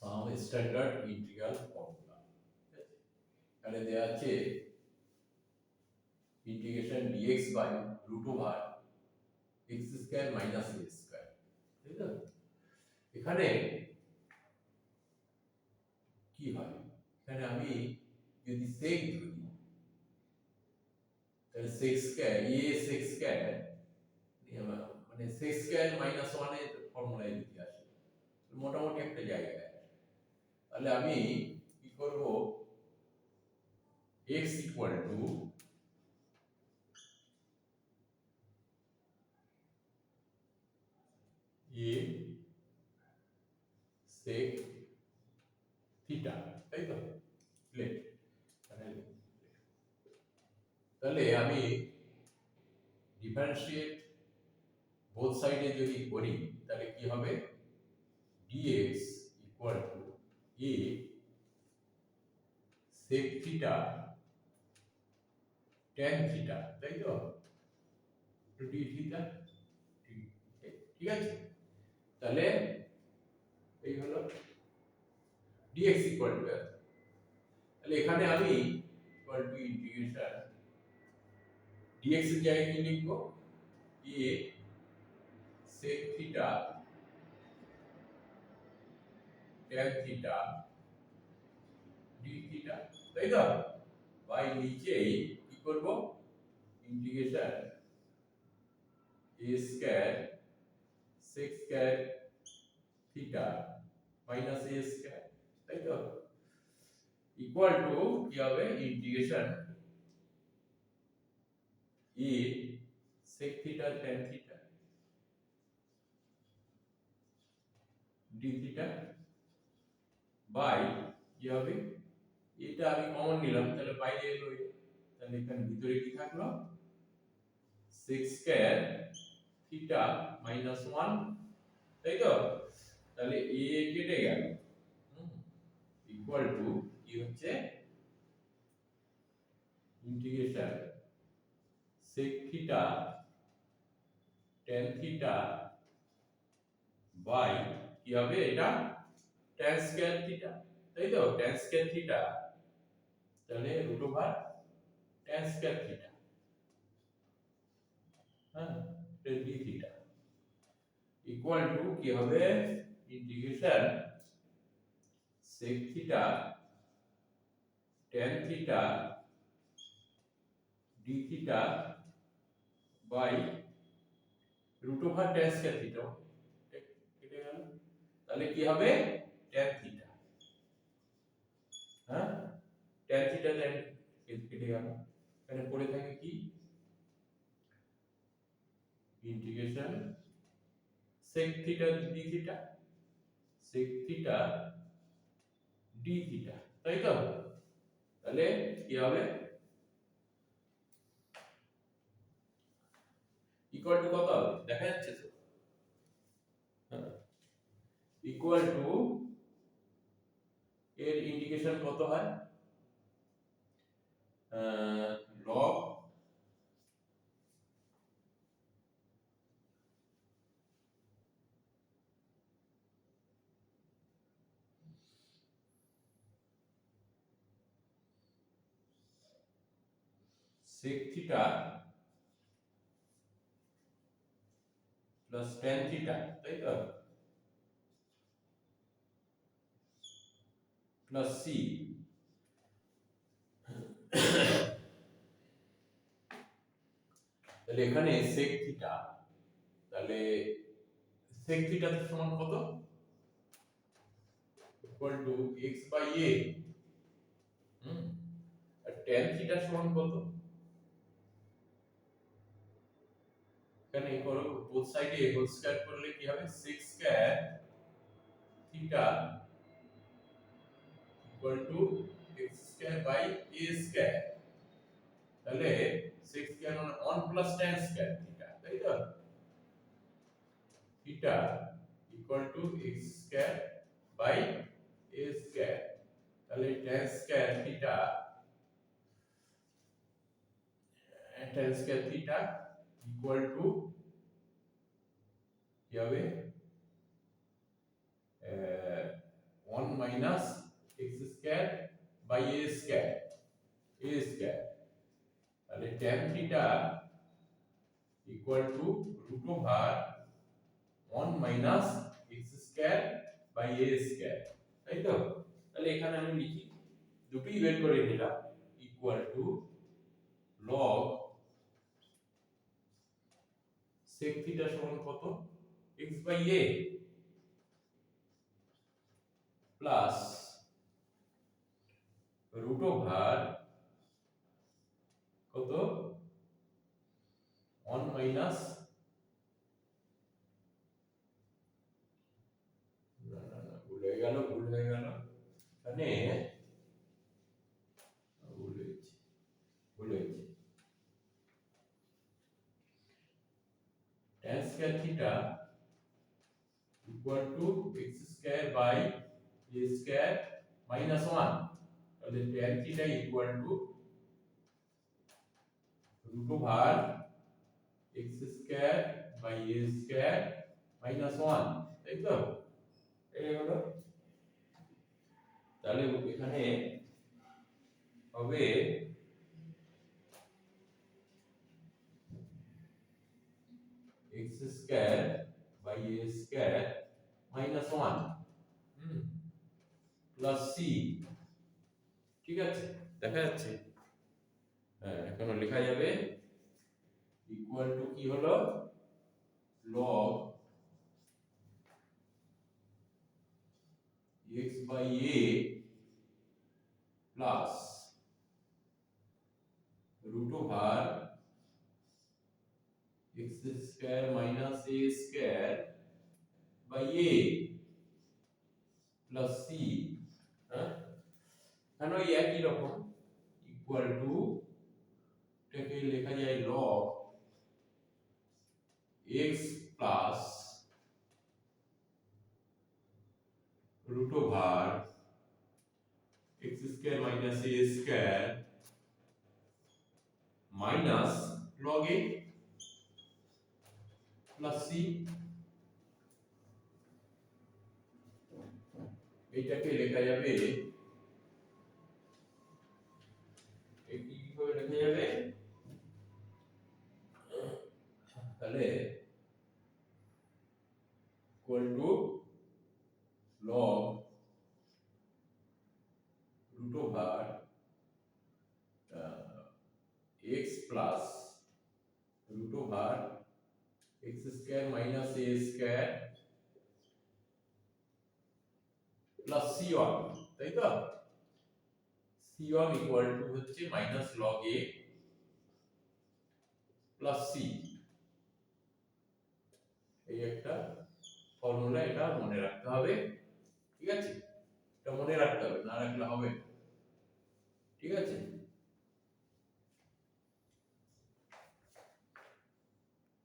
সাম standard integral formula. এখানে দেওয়া আছে integration dx by root over x square minus a square, তাই তো? এখানে কি হয়, এখানে আমি যদি sec ধরি তাহলে sec square a sec square মানে sec স্কয়ার মাইনাস 1 এর ফর্মুলায় লিখে আসে, মোটামুটি একটা জায়গায় আসে। তাহলে আমি কি করব, x equal to a sec theta, তাই তো? প্লেট, তাহলে আমি ডিফারেন্সিয়েট বোথ সাইডে যদি করি তাহলে কি হবে, dx equal to a sec theta tan theta, তাই তো? তো d থিটা, ঠিক আছে? তাহলে এই হলো dx ইকুয়াল টু, তাহলে এখানে আমি ইকুয়াল টু ইন্টিগ্রেশন dx এর জায়গায় কি লিখবো, a sec theta tan theta d theta, তাই তো? বাই নিচেই কি করব, integration a square sec square theta minus a square, তাই তো? ইকুয়াল টু কি হবে, integration a sec theta tan theta d theta by কি হবে, এটা আমি কমন নিলাম তাহলে বাইরে এলো, তাহলে এখানে ভিতরে কি থাকলো, sec স্কয়ার থিটা মাইনাস 1, তাই তো? তাহলে a কেটে গেল, ইকুয়াল টু কি হচ্ছে, integration sec theta tan theta by কি হবে, এটা tan স্কয়ার থিটা, তাই তো? tan স্কয়ার থিটা, তাহলে root over tan square theta, হ্যাঁ, এটা d থিটা ইকুয়াল টু কি হবে, integration sec theta tan theta d theta by root over tan square theta, কেটে গেল, তাহলে কি হবে, tan থিটা, হ্যাঁ, tan থিটা tan কেটে গেল, এখানে পড়ে থাকে কি, integration sec theta d theta sec theta d theta, তাই তো? তাহলে কি হবে, ইকুয়াল টু কত হবে, দেখা যাচ্ছে তো? হ্যাঁ, ইকুয়াল টু এর ইন্টিগ্রেশন কত হয়, log sec theta plus tan theta, তাই তো? প্লাস c, তাহলে এখানে sec থিটা, তাহলে sec থিটা সমান কত, equal to x by a, আর tan থিটা সমান কত, এখানে করো বোথ সাইডে হোল স্কয়ার করলে কি হবে, sec square theta equal to x square by a square, তাহলে sec স্কয়ার মানে 1 প্লাস tan স্কয়ার থিটা, তাই তো? Theta equal to x square by a square, তাহলে tan square theta equal to কি হবে, 1 minus x square by a square তাহলে tan theta equal to root over 1 minus x square by a square, তাই তো? তাহলে এখানে আমি লিখি, দুটোই বের করে নিলাম, equal to log sec theta সমান কত, x by a plus root over কত 1 মাইনাস ভুল হয়ে গেল এখানে ভুল হয়েছে tan square theta equal to x square by a square minus 1, তাহলে tan theta equal to root over x square by a square minus 1, তাই তো? এই হলো, তাহলে এখানে হবে x square by a square minus 1 plus c, ঠিক আছে? দেখা যাচ্ছে? হ্যাঁ, এখন লেখা যাবে ইকুয়াল টু কি হলো, log x by a plus root over x square minus a square by a plus c, হ্যাঁ কেন এই একই রকম, ইকুয়াল টু এটাকে লেখা যায় log x plus root over x square minus a square minus log a plus c, এইটাকে লেখা যাবে কিভাবে লেখা যাবে, তাহলে equal to log root over x plus root over x square minus a square plus c1, তাই তো? c1 equal to হচ্ছে minus log a plus c, এই একটা ফর্মুলা, এটা মনে রাখতে হবে, ঠিক আছে? এটা মনে রাখতে হবে, না রাখলে হবে না, ঠিক আছে?